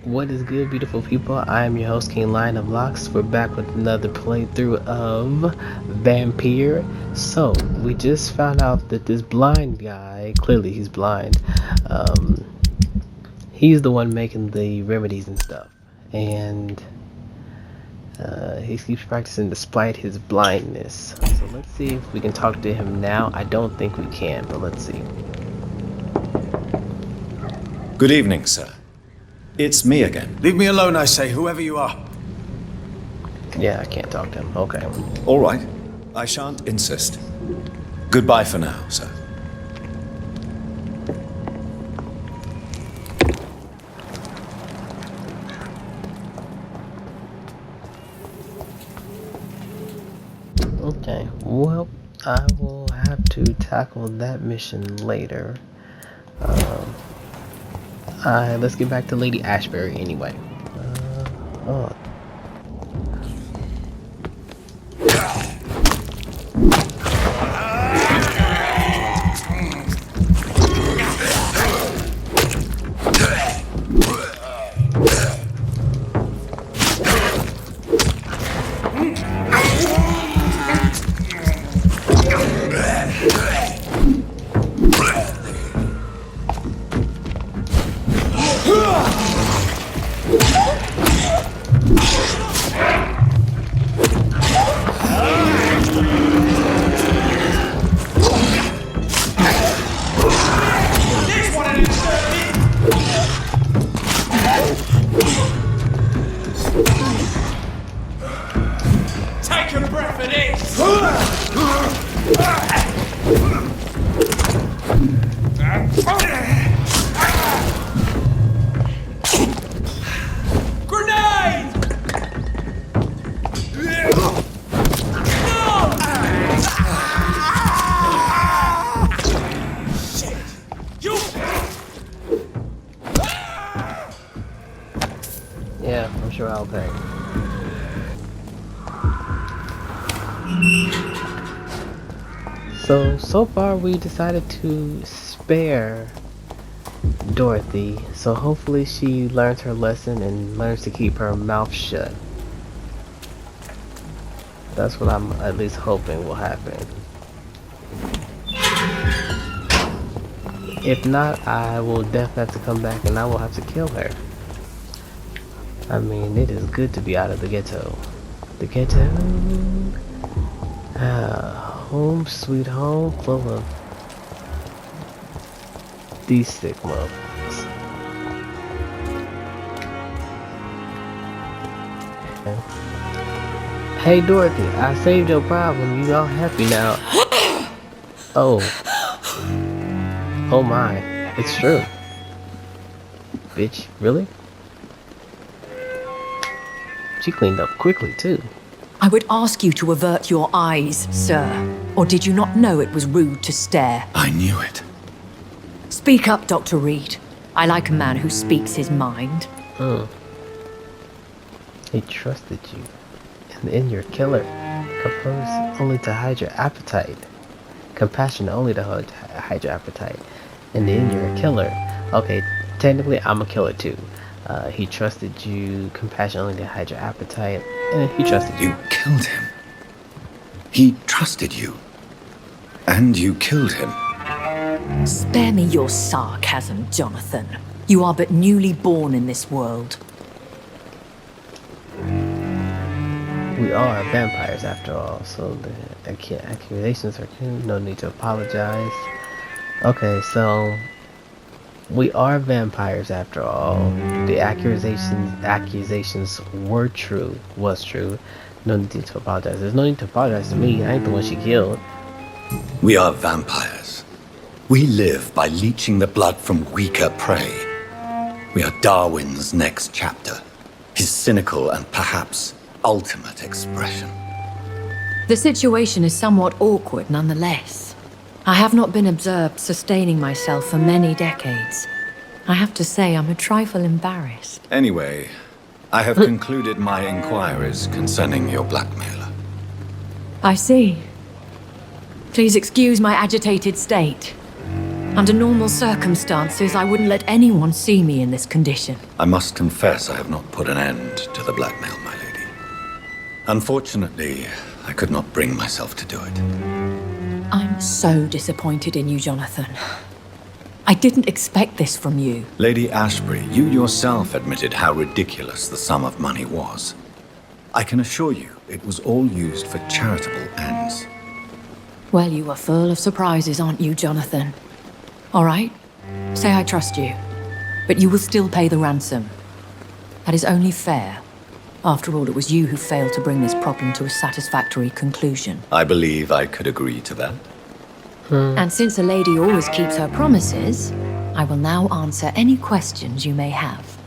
What is good, beautiful people? I am your host, Kinglionoflocs. We're back with another playthrough of Vampyr. So, we just found out that this blind guy, clearly he's blind, he's the one making the remedies and stuff. And he keeps practicing despite his blindness. So let's see if we can talk to him now. I don't think we can, but let's see. Good evening, sir. It's me again. Leave me alone, I say, whoever you are. Yeah, I can't talk to him. Okay. All right. I shan't insist. Goodbye for now, sir. Okay, well, I will have to tackle that mission later. Let's get back to Lady Ashbury anyway. Oh. Take a breath of this! Grenade! Shit! You! Yeah, I'm sure I'll pay. So far we decided to spare Dorothy, so hopefully she learns her lesson and learns to keep her mouth shut. That's what I'm at least hoping will happen. If not, I will definitely have to come back and I will have to kill her. I mean, it is good to be out of the ghetto. The ghetto. Home sweet home, full of these sick motherfuckers. Hey Dorothy, I saved your problem. You all happy now? Oh. Oh my. It's true. Bitch, really? She cleaned up quickly too. I would ask you to avert your eyes, sir. Or did you not know it was rude to stare? I knew it. Speak up, Dr. Reed. I like a man who speaks his mind. He trusted you. And in your killer. Composed only to hide your appetite. Compassion only to hide your appetite. And then you're a killer. Okay, technically I'm a killer too. He trusted you, compassion only to hide your appetite, and he trusted you. You killed him. He trusted you. And you killed him. Spare me your sarcasm, Jonathan. You are but newly born in this world. We are vampires after all, so the accusations are true, no need to apologize. Okay, so we are vampires after all. The accusations were true, was true. No need to apologize. There's no need to apologize to me. I ain't the one she killed. We are vampires. We live by leeching the blood from weaker prey. We are Darwin's next chapter. His cynical and perhaps ultimate expression. The situation is somewhat awkward nonetheless. I have not been observed sustaining myself for many decades. I have to say I'm a trifle embarrassed. Anyway, I have concluded my inquiries concerning your blackmailer. I see. Please excuse my agitated state. Under normal circumstances, I wouldn't let anyone see me in this condition. I must confess I have not put an end to the blackmail, my lady. Unfortunately, I could not bring myself to do it. I'm so disappointed in you, Jonathan. I didn't expect this from you. Lady Ashbury, you yourself admitted how ridiculous the sum of money was. I can assure you, it was all used for charitable ends. Well, you are full of surprises, aren't you, Jonathan? All right, say I trust you, but you will still pay the ransom. That is only fair. After all, it was you who failed to bring this problem to a satisfactory conclusion. I believe I could agree to that. And since a lady always keeps her promises, I will now answer any questions you may have.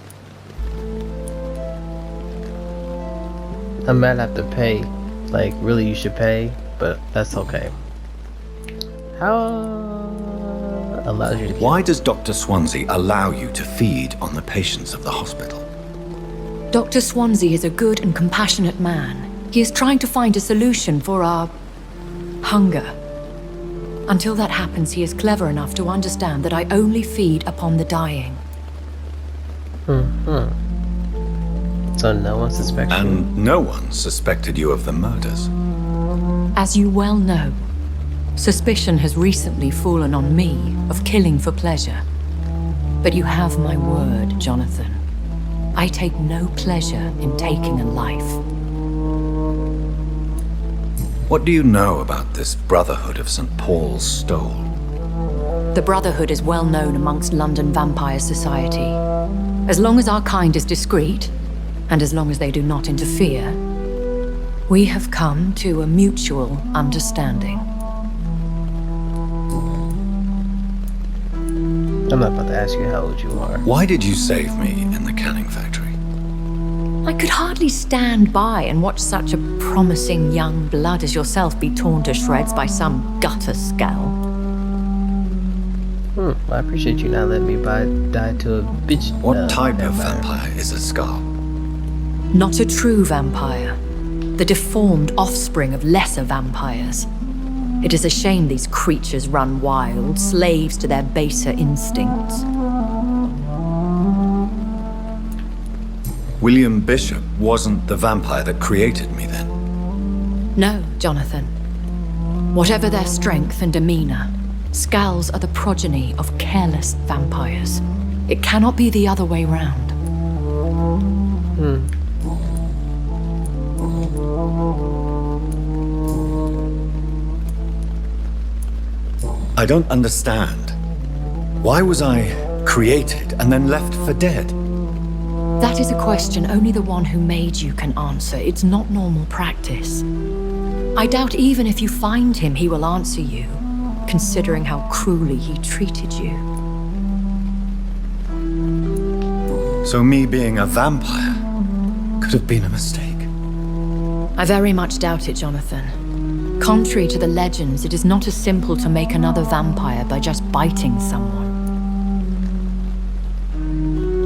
I might have to pay. Like, really, you should pay, but that's okay. How allows you to... Why does Dr. Swansea allow you to feed on the patients of the hospital? Dr. Swansea is a good and compassionate man. He is trying to find a solution for our hunger. Until that happens, he is clever enough to understand that I only feed upon the dying. So no one suspects you? And no one suspected you of the murders. As you well know, suspicion has recently fallen on me of killing for pleasure. But you have my word, Jonathan. I take no pleasure in taking a life. What do you know about this Brotherhood of St. Paul's Stole? The Brotherhood is well known amongst London Vampire Society. As long as our kind is discreet, and as long as they do not interfere, we have come to a mutual understanding. I'm not about to ask you how old you are. Why did you save me in the canning factory? I could hardly stand by and watch such a promising young blood as yourself be torn to shreds by some gutter skull. I appreciate you not letting me die to a bitch. What type of vampire is a skull? Not a true vampire. The deformed offspring of lesser vampires. It is a shame these creatures run wild, slaves to their baser instincts. William Bishop wasn't the vampire that created me then? No, Jonathan. Whatever their strength and demeanor, Skulls are the progeny of careless vampires. It cannot be the other way round. I don't understand. Why was I created and then left for dead? That is a question only the one who made you can answer. It's not normal practice. I doubt even if you find him, he will answer you, considering how cruelly he treated you. So me being a vampire could have been a mistake. I very much doubt it, Jonathan. Contrary to the legends, it is not as simple to make another vampire by just biting someone.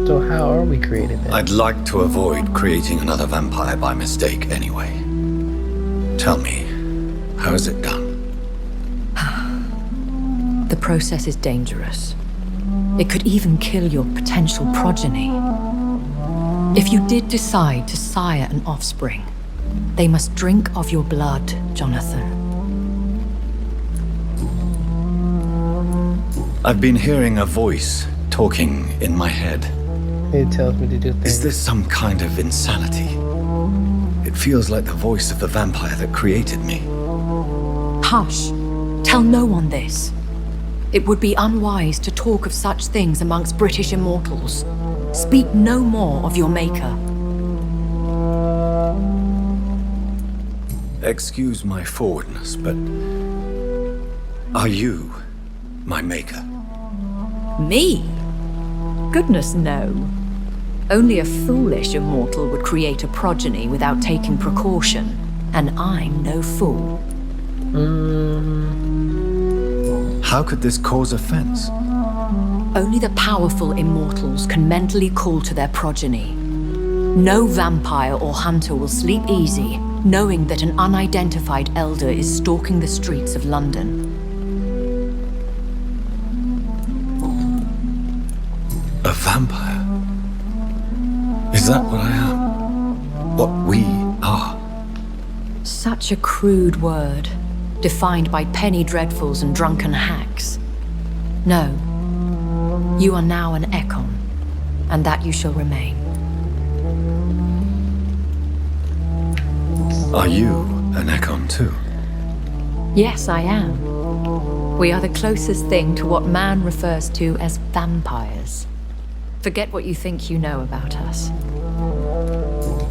So how are we created then? I'd like to avoid creating another vampire by mistake anyway. Tell me, how is it done? The process is dangerous. It could even kill your potential progeny. If you did decide to sire an offspring, they must drink of your blood, Jonathan. I've been hearing a voice talking in my head. It tells me to do things. Is this some kind of insanity? It feels like the voice of the vampire that created me. Hush! Tell no one this. It would be unwise to talk of such things amongst British immortals. Speak no more of your maker. Excuse my forwardness, but are you my maker? Me? Goodness, no. Only a foolish immortal would create a progeny without taking precaution, and I'm no fool. How could this cause offense? Only the powerful immortals can mentally call to their progeny. No vampire or hunter will sleep easy, knowing that an unidentified elder is stalking the streets of London. that what I am? What we are? Such a crude word, defined by penny dreadfuls and drunken hacks. No. You are now an Ekon, and that you shall remain. Are you an Ekon too? Yes, I am. We are the closest thing to what man refers to as vampires. Forget what you think you know about us.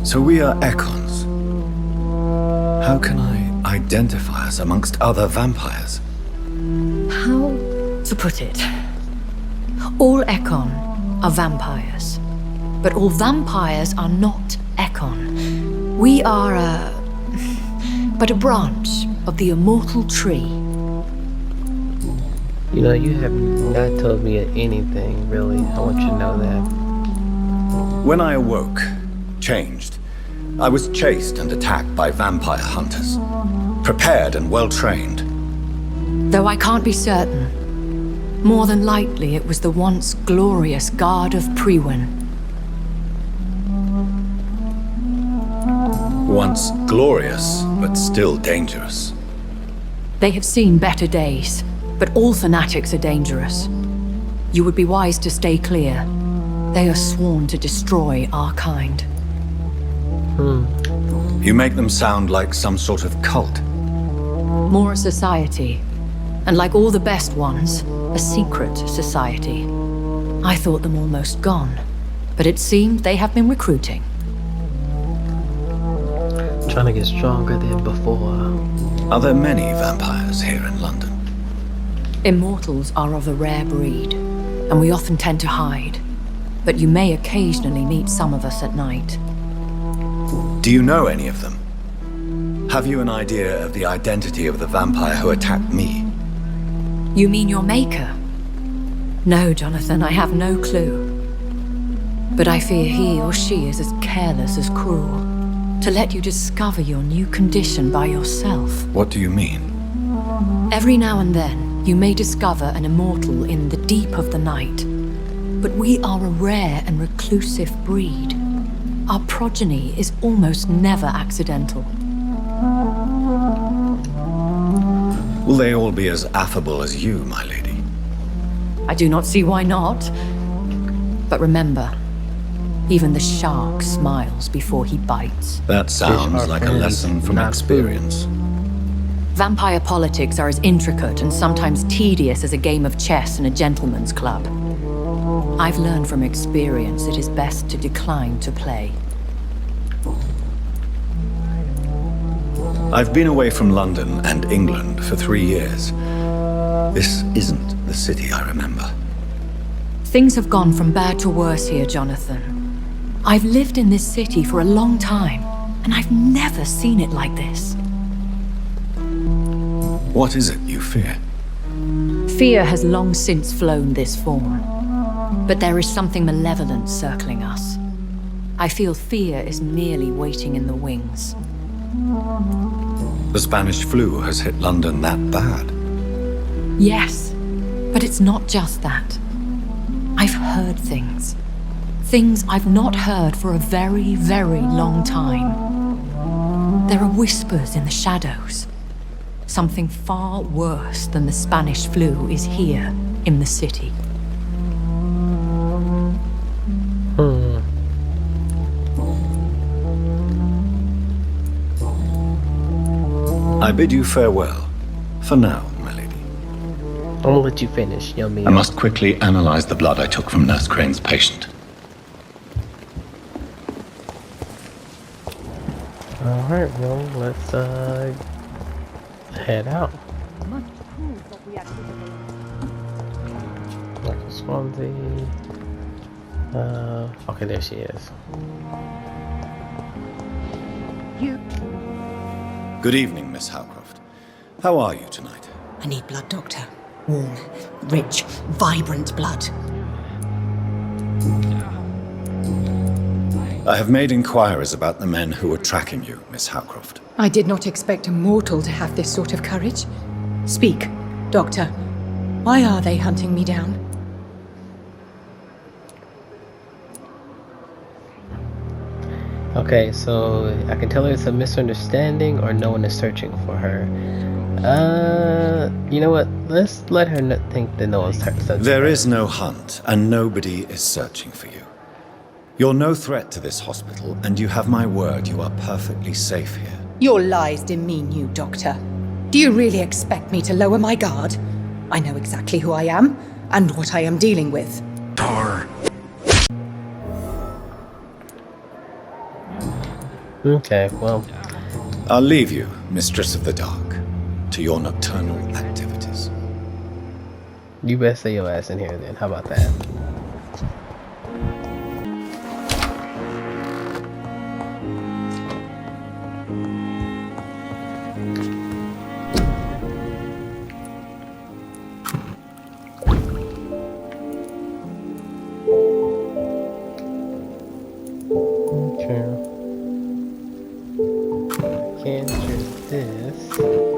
So we are Ekons. How can I identify us amongst other vampires? How to put it? All Ekon are vampires. But all vampires are not Ekon. We are but a branch of the immortal tree. You know, you have not told me anything, really. I want you to know that. When I awoke, changed, I was chased and attacked by vampire hunters. Prepared and well-trained. Though I can't be certain. More than likely, it was the once glorious Guard of Priwen. Once glorious, but still dangerous. They have seen better days, but all fanatics are dangerous. You would be wise to stay clear. They are sworn to destroy our kind. You make them sound like some sort of cult. More a society. And like all the best ones, a secret society. I thought them almost gone, but it seemed they have been recruiting. Trying to get stronger than before. Are there many vampires here in London? Immortals are of a rare breed, and we often tend to hide. But you may occasionally meet some of us at night. Do you know any of them? Have you an idea of the identity of the vampire who attacked me? You mean your maker? No, Jonathan, I have no clue. But I fear he or she is as careless as cruel. To let you discover your new condition by yourself. What do you mean? Every now and then, you may discover an immortal in the deep of the night. But we are a rare and reclusive breed. Our progeny is almost never accidental. Will they all be as affable as you, my lady? I do not see why not. But remember, even the shark smiles before he bites. That sounds like a lesson from experience. Vampire politics are as intricate and sometimes tedious as a game of chess in a gentleman's club. I've learned from experience it is best to decline to play. I've been away from London and England for 3 years. This isn't the city I remember. Things have gone from bad to worse here, Jonathan. I've lived in this city for a long time, and I've never seen it like this. What is it you fear? Fear has long since flown this form. But there is something malevolent circling us. I feel fear is merely waiting in the wings. The Spanish flu has hit London that bad. Yes, but it's not just that. I've heard things. Things I've not heard for a very, very long time. There are whispers in the shadows. Something far worse than the Spanish flu is here in the city. I bid you farewell. For now, my lady. I'm gonna let you finish, yummy. I must quickly analyze the blood I took from Nurse Crane's patient. Alright, well, let's head out. Michael Swansea. Okay, there she is. Good evening, Miss Howcroft. How are you tonight? I need blood, Doctor. Warm, rich, vibrant blood. I have made inquiries about the men who were tracking you, Miss Howcroft. I did not expect a mortal to have this sort of courage. Speak, Doctor. Why are they hunting me down? Okay, so I can tell her it's a misunderstanding or no one is searching for her. You know what? Let's let her think that no one's searching for her. There is no hunt, and nobody is searching for you. You're no threat to this hospital, and you have my word you are perfectly safe here. Your lies demean you, Doctor. Do you really expect me to lower my guard? I know exactly who I am, and what I am dealing with. Okay, well, I'll leave you, Mistress of the Dark, to your nocturnal activities. you best stay your ass in here then. How about that? Okay. Can't drink this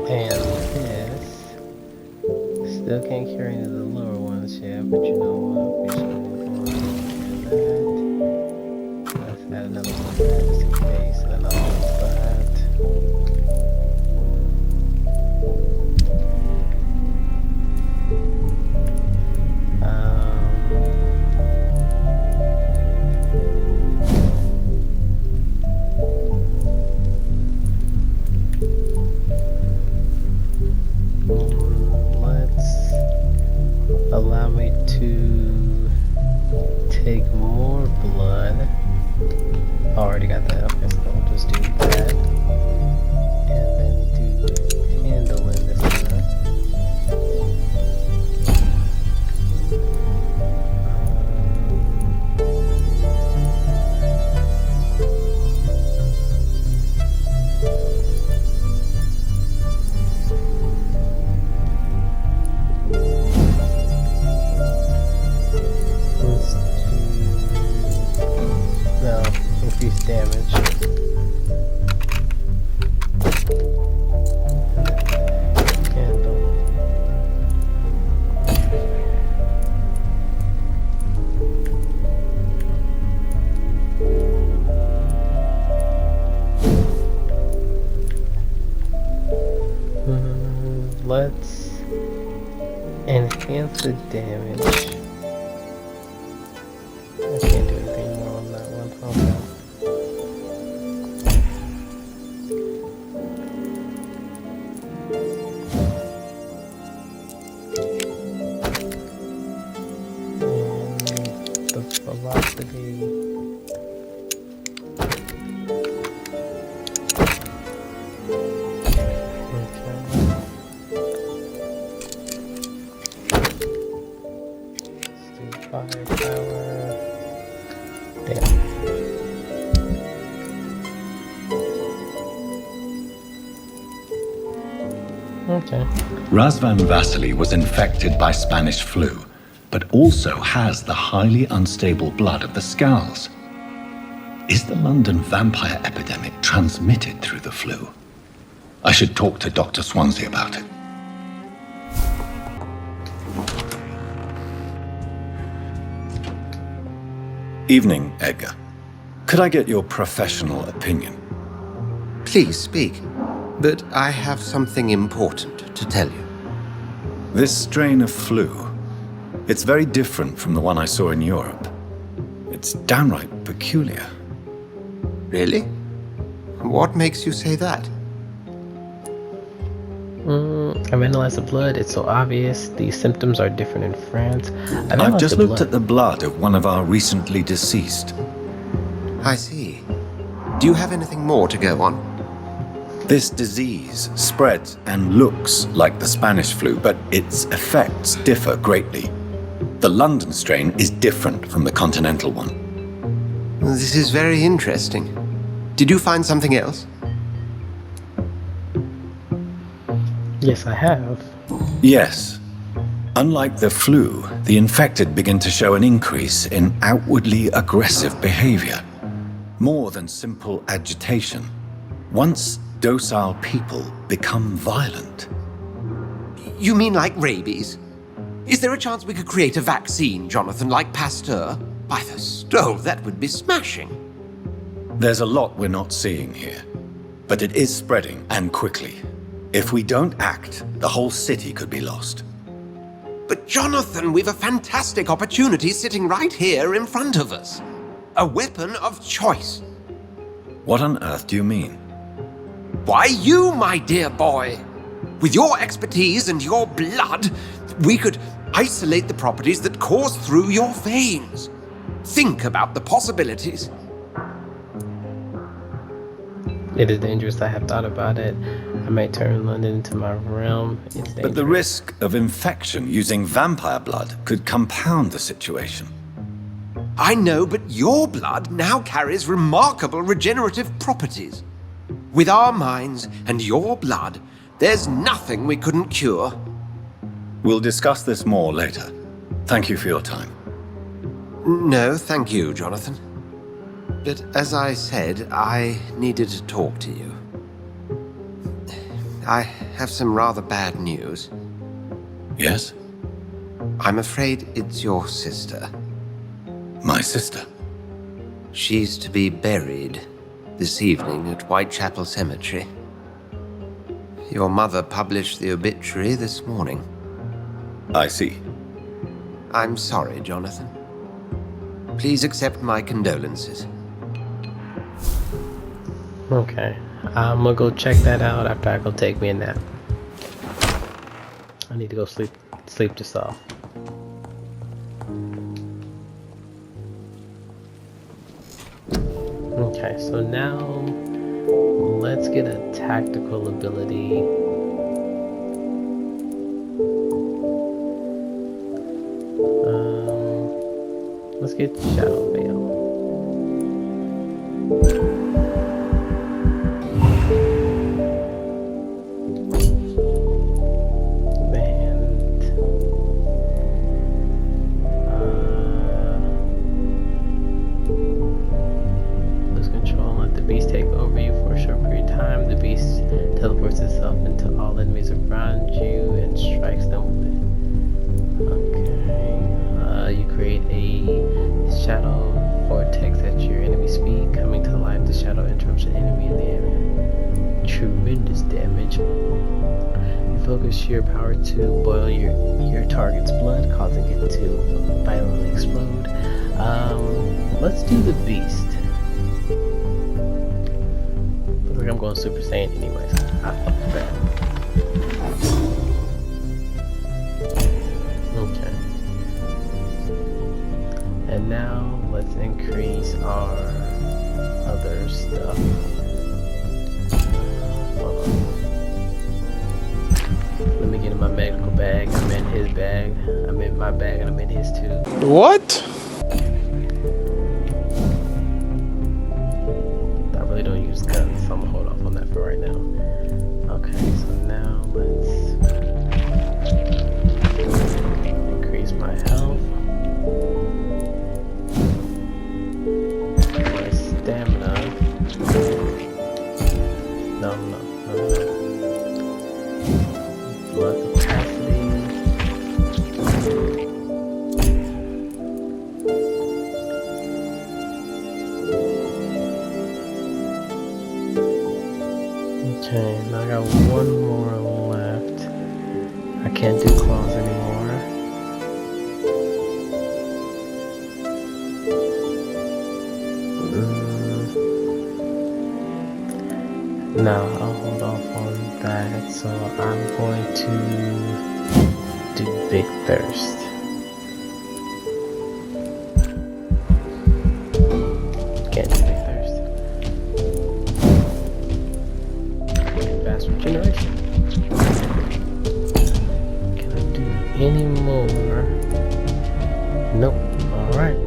and this. Still can't carry any of the lower ones yet, but you know what? We're just gonna go on and that. Let's add another one there just in case, and then I'll use that. Let's allow me to take more blood. Oh, I already got that. Okay, so we'll just do that. And then do handling this time. Let's do... No, increase damage. Candle. Let's enhance the damage. I can't do anything more on that one. Okay. And the velocity. Firepower. Damn. Okay. Razvan Vasily was infected by Spanish flu, but also has the highly unstable blood of the Scowls. Is the London vampire epidemic transmitted through the flu? I should talk to Dr. Swansea about it. Evening, Edgar. Could I get your professional opinion? Please speak, but I have something important to tell you. This strain of flu, it's very different from the one I saw in Europe. It's downright peculiar. Really? What makes you say that? I've analyzed the blood. It's so obvious. These symptoms are different in France. I've just looked at the blood of one of our recently deceased. I see. Do you have anything more to go on? This disease spreads and looks like the Spanish flu, but its effects differ greatly. The London strain is different from the continental one. This is very interesting. Did you find something else? Yes, I have. Yes. Unlike the flu, the infected begin to show an increase in outwardly aggressive behavior. More than simple agitation. Once docile people become violent. You mean like rabies? Is there a chance we could create a vaccine, Jonathan, like Pasteur? By the stove, that would be smashing. There's a lot we're not seeing here, but it is spreading, and quickly. If we don't act, the whole city could be lost. But Jonathan, we've a fantastic opportunity sitting right here in front of us. A weapon of choice. What on earth do you mean? Why, you, my dear boy. With your expertise and your blood, we could isolate the properties that course through your veins. Think about the possibilities. It is dangerous. I have thought about it. I might turn London into my realm. It's dangerous. But the risk of infection using vampire blood could compound the situation. I know, but your blood now carries remarkable regenerative properties. With our minds and your blood, there's nothing we couldn't cure. We'll discuss this more later. Thank you for your time. No, thank you, Jonathan. But as I said, I needed to talk to you. I have some rather bad news. Yes? I'm afraid it's your sister. My sister? She's to be buried this evening at Whitechapel Cemetery. Your mother published the obituary this morning. I see. I'm sorry, Jonathan. Please accept my condolences. Okay. I'm gonna go check that out after I go take me a nap. I need to go sleep this off. Okay, so now let's get a tactical ability. Let's get Shadow Veil. Teleports itself into all enemies around you and strikes them with it. Okay. You create a shadow vortex at your enemy speed, coming to life. The shadow interrupts the enemy in the area. Tremendous damage. You focus your power to boil your target's blood, causing it to violently explode. Let's do the beast. Looks like I'm going Super Saiyan anyways. Okay. And now let's increase our other stuff. Hold on. Let me get in my medical bag. I'm in his bag. I'm in my bag and I'm in his too. What? I really don't use guns, so I'm gonna hold off on that for right now. Okay, so now let's increase my health, my stamina. No. Blood capacity. Okay, now I got one more left. I can't do claws anymore. No, I'll hold off on that. So I'm going to do Big Thirst. Can't do Big Thirst. Fast regeneration. Can I do any more? Nope. Alright.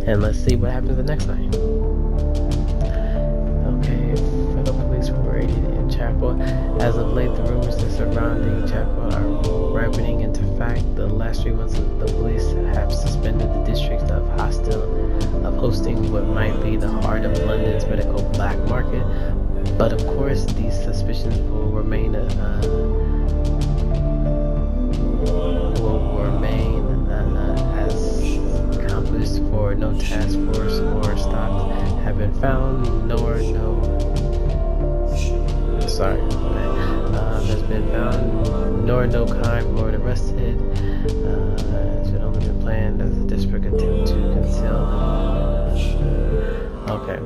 And let's see what happens the next night. Okay, federal police were raided in Chapel. As of late, the rumors that surrounding Chapel are ripening into fact. The last 3 months, the police have suspended the district of hosting what might be the heart of London's medical black market. But of course, these suspicions will remain found nor no. Sorry. There's been found nor no crime or arrested. It's been only been planned as a desperate attempt to conceal. Okay.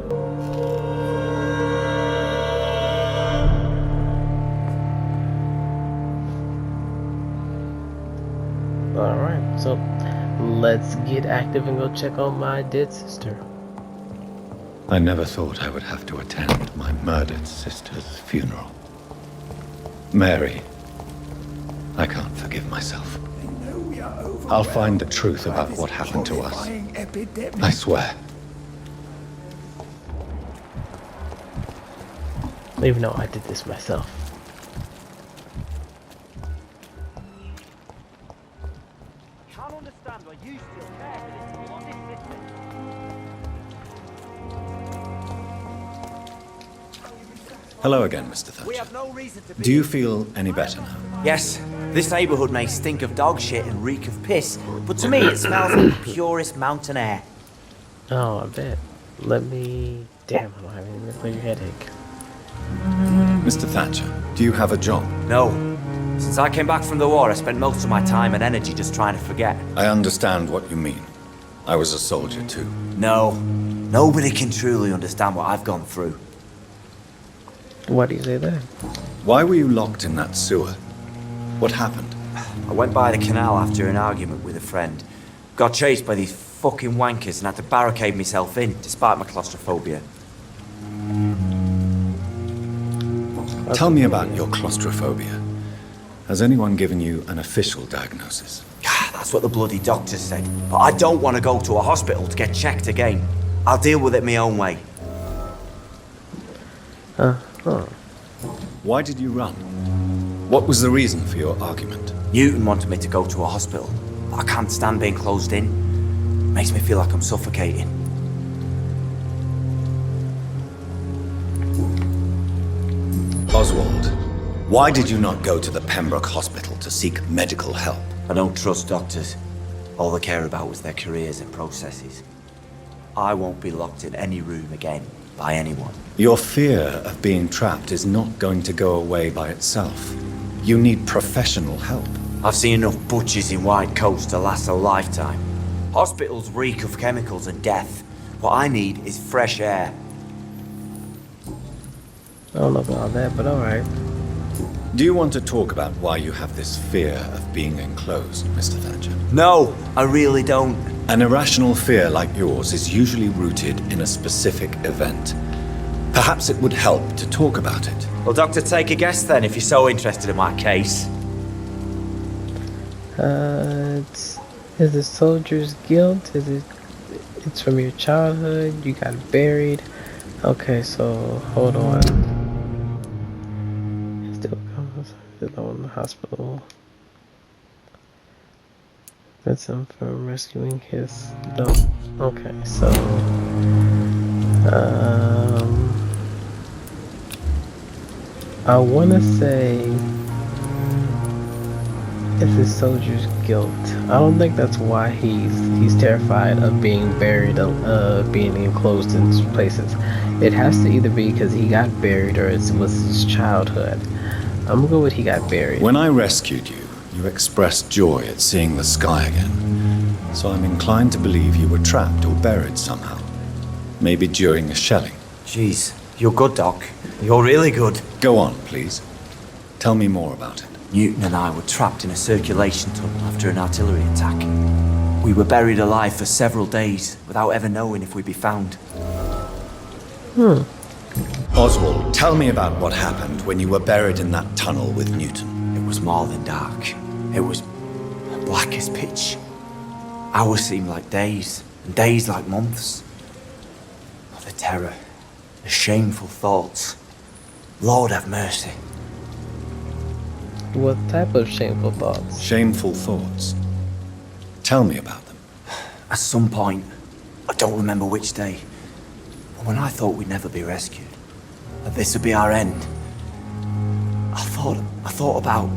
Alright, so let's get active and go check on my dead sister. I never thought I would have to attend my murdered sister's funeral. Mary, I can't forgive myself. I'll find the truth about what happened to us. I swear. Even though I did this myself. Can't understand why you still care for this bloody city. Hello again, Mr. Thatcher. We have no reason to be. Do you feel any better now? Yes, this neighborhood may stink of dog shit and reek of piss, but to me it smells like the purest mountain air. Oh, I bet. Let me... Damn, I'm having a clear headache. Mr. Thatcher, do you have a job? No. Since I came back from the war, I spent most of my time and energy just trying to forget. I understand what you mean. I was a soldier too. No. Nobody can truly understand what I've gone through. Why do you say that? Why were you locked in that sewer? What happened? I went by the canal after an argument with a friend. Got chased by these fucking wankers and had to barricade myself in, despite my claustrophobia. Tell me about your claustrophobia. Has anyone given you an official diagnosis? That's what the bloody doctor said. But I don't want to go to a hospital to get checked again. I'll deal with it my own way. Why did you run? What was the reason for your argument? Newton wanted me to go to a hospital. I can't stand being closed in. Makes me feel like I'm suffocating. Oswald, why did you not go to the Pembroke Hospital to seek medical help? I don't trust doctors. All they care about was their careers and processes. I won't be locked in any room again by anyone. Your fear of being trapped is not going to go away by itself. You need professional help. I've seen enough butchers in white coats to last a lifetime. Hospitals reek of chemicals and death. What I need is fresh air. I don't know about that, but alright. Do you want to talk about why you have this fear of being enclosed, Mr. Thatcher? No, I really don't. An irrational fear like yours is usually rooted in a specific event. Perhaps it would help to talk about it. Well, Doctor, take a guess then if you're so interested in my case. Is it soldier's guilt? It's from your childhood? You got buried? Okay, so hold on. Still in the hospital. That's him from rescuing his dog. Okay, so I wanna say it's his soldier's guilt. I don't think that's why he's terrified of being buried, being enclosed in places. It has to either be because he got buried or it was his childhood. I'm gonna go with he got buried. When I rescued you, you expressed joy at seeing the sky again. So I'm inclined to believe you were trapped or buried somehow. Maybe during a shelling. Jeez, you're good, Doc. You're really good. Go on, please. Tell me more about it. Newton and I were trapped in a circulation tunnel after an artillery attack. We were buried alive for several days without ever knowing if we'd be found. Oswald, tell me about what happened when you were buried in that tunnel with Newton. It was more than dark. It was black as pitch. Hours seemed like days, and days like months. Oh, the terror, the shameful thoughts. Lord have mercy. What type of shameful thoughts? Shameful thoughts. Tell me about them. At some point, I don't remember which day, but when I thought we'd never be rescued, that this would be our end, I thought about...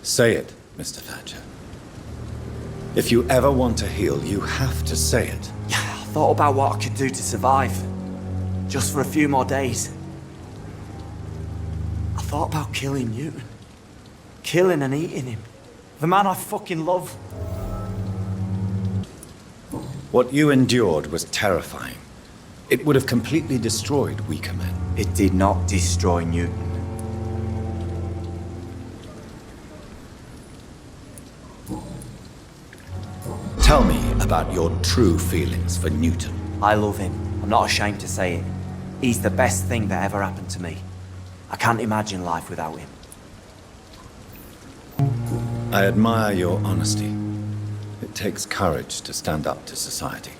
Say it, Mr. Thatcher. If you ever want to heal, you have to say it. I thought about what I could do to survive. Just for a few more days. I thought about killing Newton. Killing and eating him. The man I fucking love. What you endured was terrifying. It would have completely destroyed weaker men. It did not destroy Newton. Tell me about your true feelings for Newton. I love him. I'm not ashamed to say it. He's the best thing that ever happened to me. I can't imagine life without him. I admire your honesty. It takes courage to stand up to society.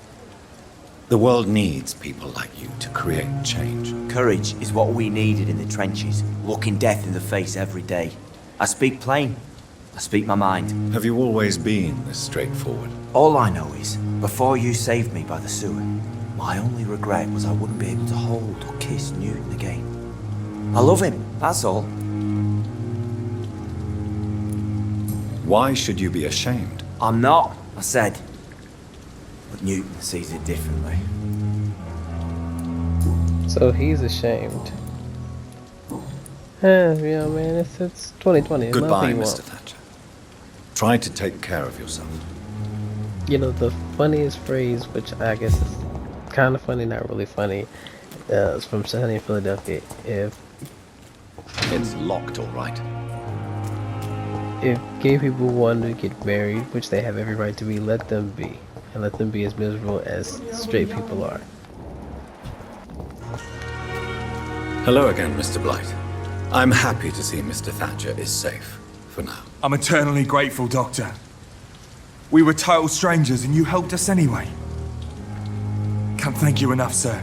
The world needs people like you to create change. Courage is what we needed in the trenches, looking death in the face every day. I speak plain. I speak my mind. Have you always been this straightforward? All I know is, before you saved me by the sewer, my only regret was I wouldn't be able to hold or kiss Newton again. I love him, that's all. Why should you be ashamed? I'm not, I said. But Newton sees it differently. So he's ashamed. You know, man, it's 2020. There's Goodbye, nothing you Mr. want. Thatcher. Try to take care of yourself. You know, the funniest phrase, which I guess is kind of funny, not really funny, is from Sunny in Philadelphia. It's locked, all right. If gay people want to get married, which they have every right to be, let them be. And let them be as miserable as straight people are. Hello again, Mr. Blight. I'm happy to see Mr. Thatcher is safe, for now. I'm eternally grateful, Doctor. We were total strangers and you helped us anyway. Can't thank you enough, sir.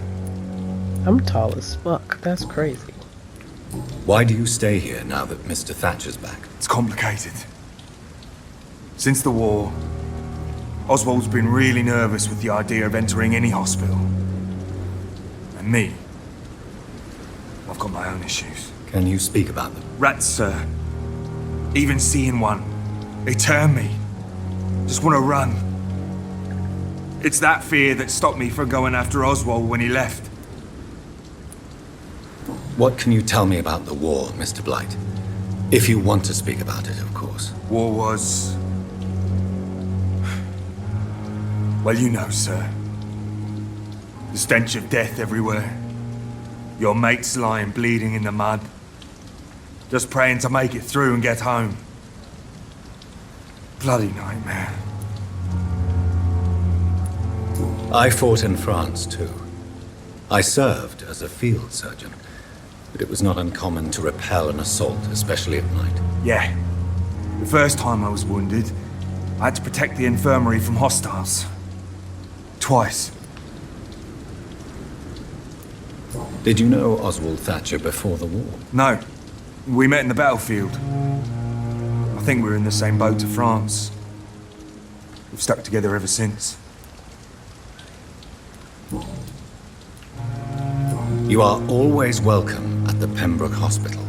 I'm tall as fuck. That's crazy. Why do you stay here now that Mr. Thatcher's back? It's complicated. Since the war, Oswald's been really nervous with the idea of entering any hospital. And me, I've got my own issues. Can you speak about them? Rats, sir. Even seeing one, they turn me. Just want to run. It's that fear that stopped me from going after Oswald when he left. What can you tell me about the war, Mr. Blight? If you want to speak about it, of course. War was... well, you know, sir. The stench of death everywhere. Your mates lying bleeding in the mud. Just praying to make it through and get home. Bloody nightmare. I fought in France, too. I served as a field surgeon, but it was not uncommon to repel an assault, especially at night. Yeah. The first time I was wounded, I had to protect the infirmary from hostiles. Twice. Did you know Oswald Thatcher before the war? No. We met in the battlefield. I think we were in the same boat to France. We've stuck together ever since. You are always welcome at the Pembroke Hospital.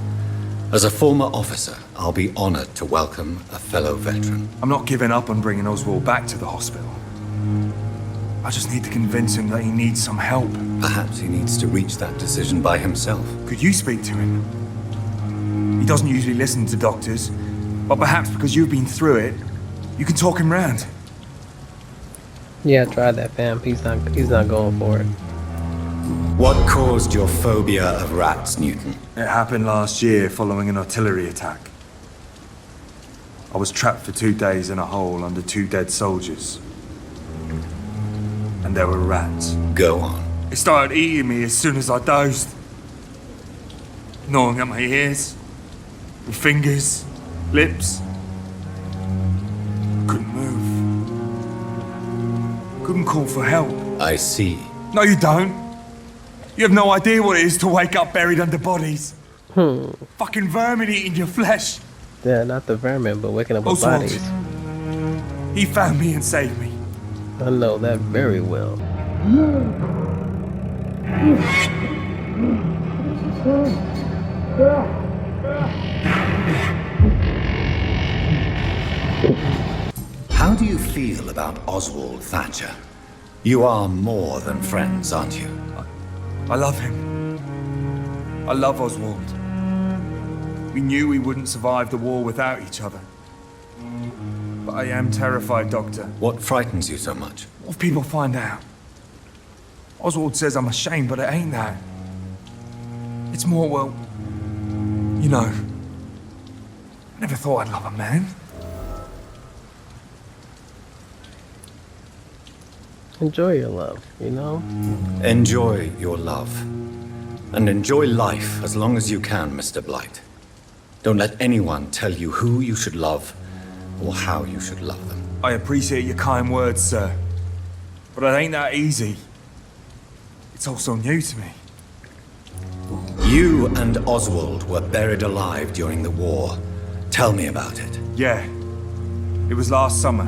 As a former officer, I'll be honored to welcome a fellow veteran. I'm not giving up on bringing Oswald back to the hospital. I just need to convince him that he needs some help. Perhaps he needs to reach that decision by himself. Could you speak to him? He doesn't usually listen to doctors, but perhaps because you've been through it, you can talk him round. Yeah, try that, fam. He's not going for it. What caused your phobia of rats, Newton? It happened last year following an artillery attack. I was trapped for 2 days in a hole under 2 dead soldiers. And there were rats. Go on. It started eating me as soon as I dozed. Gnawing at my ears, with fingers, lips. Couldn't move. Couldn't call for help. I see. No, you don't. You have no idea what it is to wake up buried under bodies. Fucking vermin eating your flesh. Yeah, not the vermin, but waking up with Oswald. bodies. He found me and saved me. I know that very well. How do you feel about Oswald Thatcher? You are more than friends, aren't you? I love him. I love Oswald. We knew we wouldn't survive the war without each other. But I am terrified, Doctor. What frightens you so much? What if people find out? Oswald says I'm ashamed, but it ain't that. It's more, well, you know. I never thought I'd love a man. Enjoy your love, you know? Enjoy your love. And enjoy life as long as you can, Mr. Blight. Don't let anyone tell you who you should love or how you should love them. I appreciate your kind words, sir. But it ain't that easy. It's all so new to me. You and Oswald were buried alive during the war. Tell me about it. Yeah. It was last summer.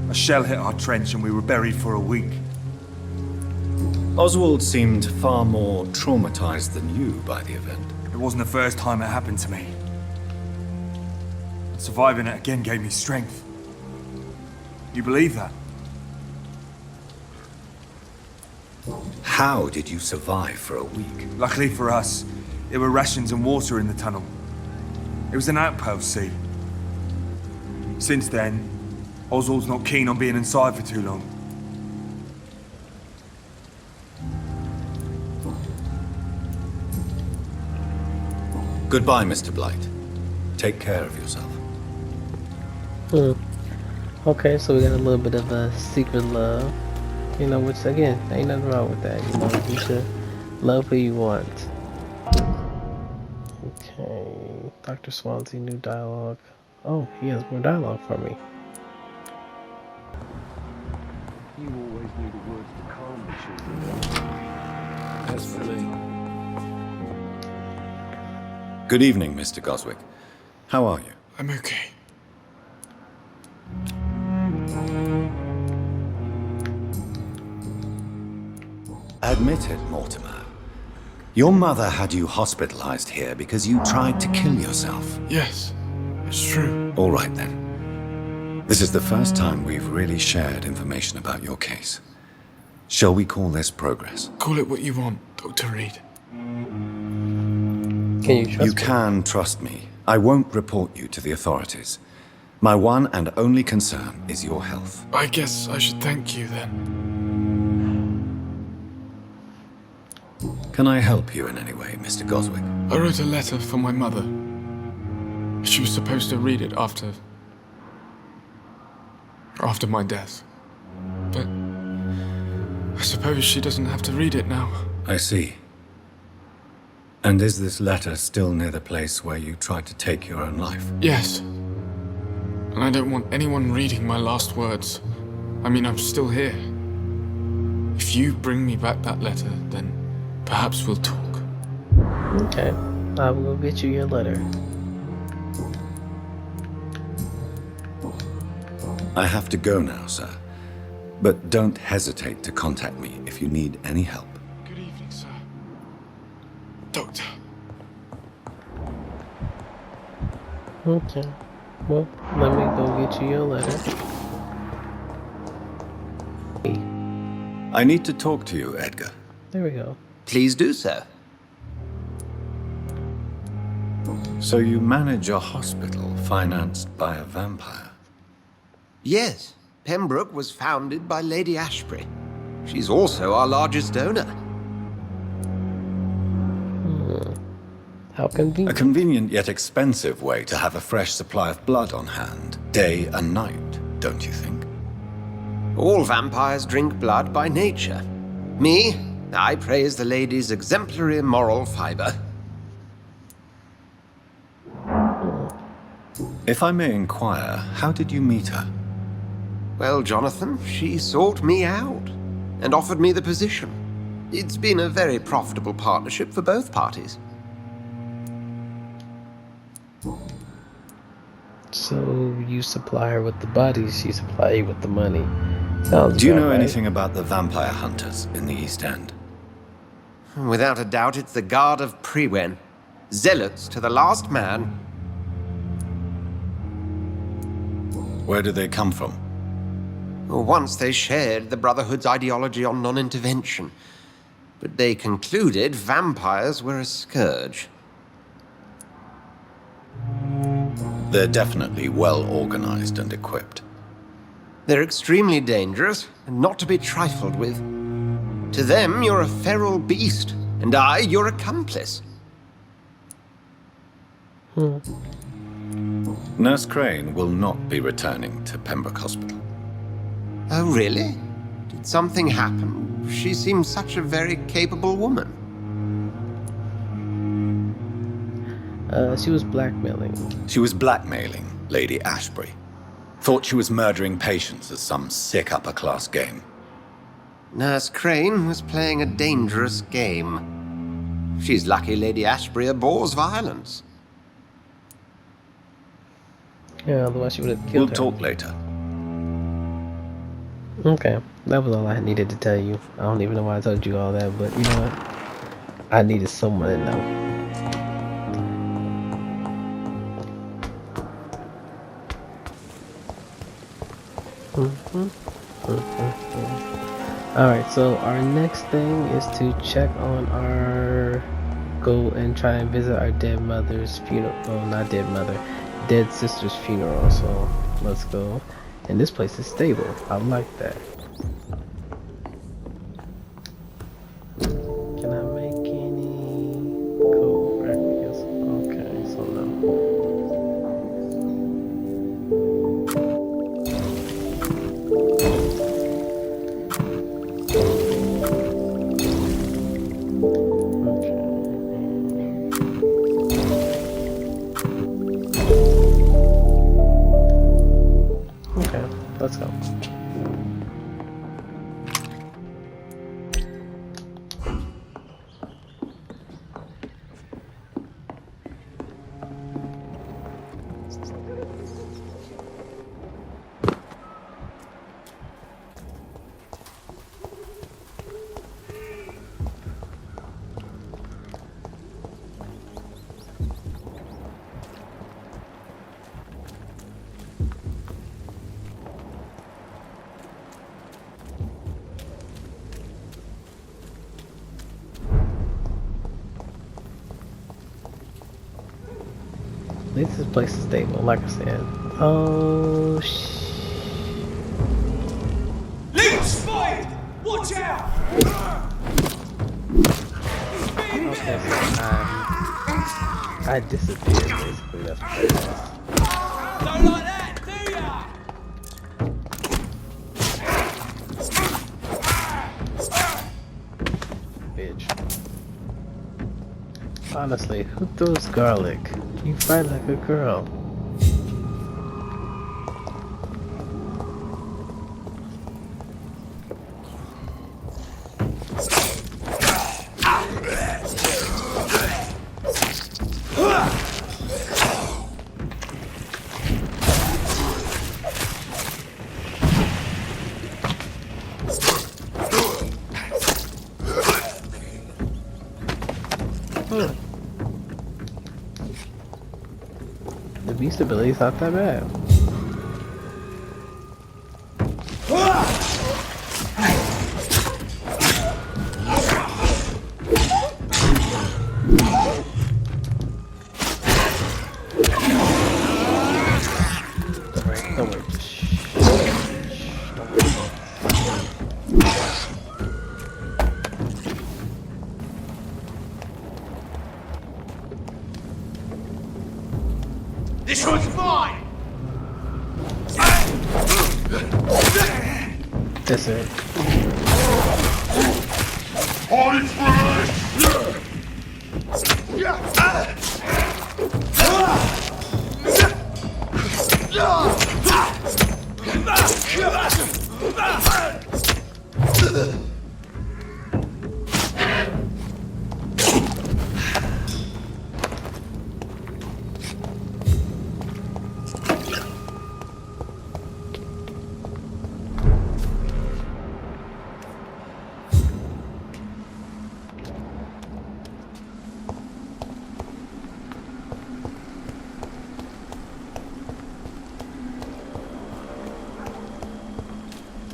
A shell hit our trench and we were buried for a week. Oswald seemed far more traumatized than you by the event. It wasn't the first time it happened to me. Surviving it again gave me strength. You believe that? How did you survive for a week? Luckily for us, there were rations and water in the tunnel. It was an outpost, see. Since then, Oswald's not keen on being inside for too long. Goodbye, Mr. Blight. Take care of yourself. Okay, so we got a little bit of a secret love. You know, which again, ain't nothing wrong with that. You know, you should love who you want. Okay, Dr. Swansea, new dialogue. Oh, he has more dialogue for me. You always knew the words to calm the children. As for me. Good evening, Mr. Goswick. How are you? I'm okay. Admit it, Mortimer. Your mother had you hospitalized here because you tried to kill yourself. Yes, it's true. All right, then. This is the first time we've really shared information about your case. Shall we call this progress? Call it what you want, Dr. Reed. Can you trust You me? can trust me. I won't report you to the authorities. My one and only concern is your health. I guess I should thank you then. Can I help you in any way, Mr. Goswick? I wrote a letter for my mother. She was supposed to read it after my death. But I suppose she doesn't have to read it now. I see. And is this letter still near the place where you tried to take your own life? Yes. And I don't want anyone reading my last words. I mean, I'm still here. If you bring me back that letter, then perhaps we'll talk. Okay, I will go get you your letter. I have to go now, sir. But don't hesitate to contact me if you need any help. Good evening, sir. Doctor. Okay, well, let me go get you your letter. I need to talk to you, Edgar. There we go. Please do so. So you manage a hospital financed by a vampire? Yes, Pembroke was founded by Lady Ashbury. She's also our largest donor. How A convenient. convenient yet expensive way to have a fresh supply of blood on hand, day and night, don't you think? All vampires drink blood by nature. Me, I praise the lady's exemplary moral fiber. If I may inquire, how did you meet her? Well, Jonathan, she sought me out and offered me the position. It's been a very profitable partnership for both parties. So you supply her with the bodies, she supply you with the money. Sounds Do you about know right. anything about the vampire hunters in the East End? Without a doubt, it's the Guard of Prewen. Zealots to the last man. Where do they come from? Once they shared the Brotherhood's ideology on non-intervention, but they concluded vampires were a scourge. They're definitely well organized and equipped. They're extremely dangerous and not to be trifled with. To them, you're a feral beast, and I, your accomplice. Nurse Crane will not be returning to Pembroke Hospital. Oh, really? Did something happen? She seems such a very capable woman. She was blackmailing. She was blackmailing Lady Ashbury. Thought she was murdering patients as some sick upper-class game. Nurse Crane was playing a dangerous game. She's lucky Lady Ashbury abhors violence. Yeah, otherwise she would have We'll killed her. talk later. Okay, that was all I needed to tell you. I don't even know why I told you all that, but you know what? I needed someone to know. Alright, so our next thing is to check on our... Go and try and visit our dead mother's funeral. Oh, not dead mother. Dead sister's funeral, so let's go. And this place is stable. I like that. Can I make any code records? Okay, so no. Okay, let's go. At least this place is stable, like I said. Oh, Leech spotted! Watch out! okay, so I disappeared, basically. That's what it is. Don't like that, do ya? Bitch. Honestly, who throws garlic? You fight like a girl. The beast ability's not that bad. Don't worry, just shh. Don't worry. This one's mine! That's it.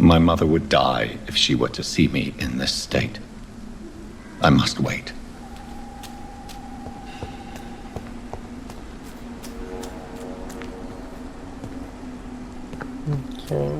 My mother would die if she were to see me in this state. I must wait. Okay.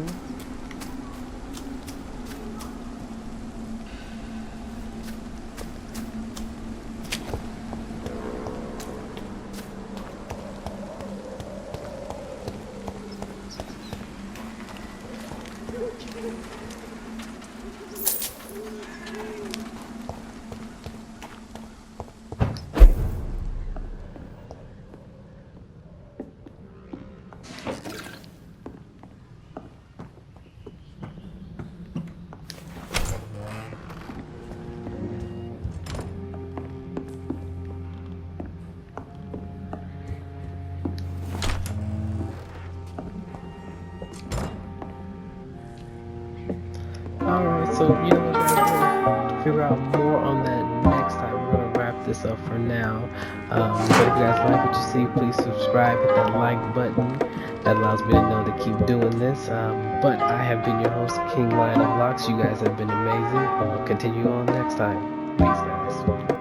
Alright, so you know what, guys, we're gonna figure out more on that next time. We're gonna wrap this up for now. But if you guys like what you see, please subscribe, hit that like button. That allows me to know to keep doing this. But I have been your host, Kinglionoflocs. You guys have been amazing. We'll continue on next time. Peace, guys.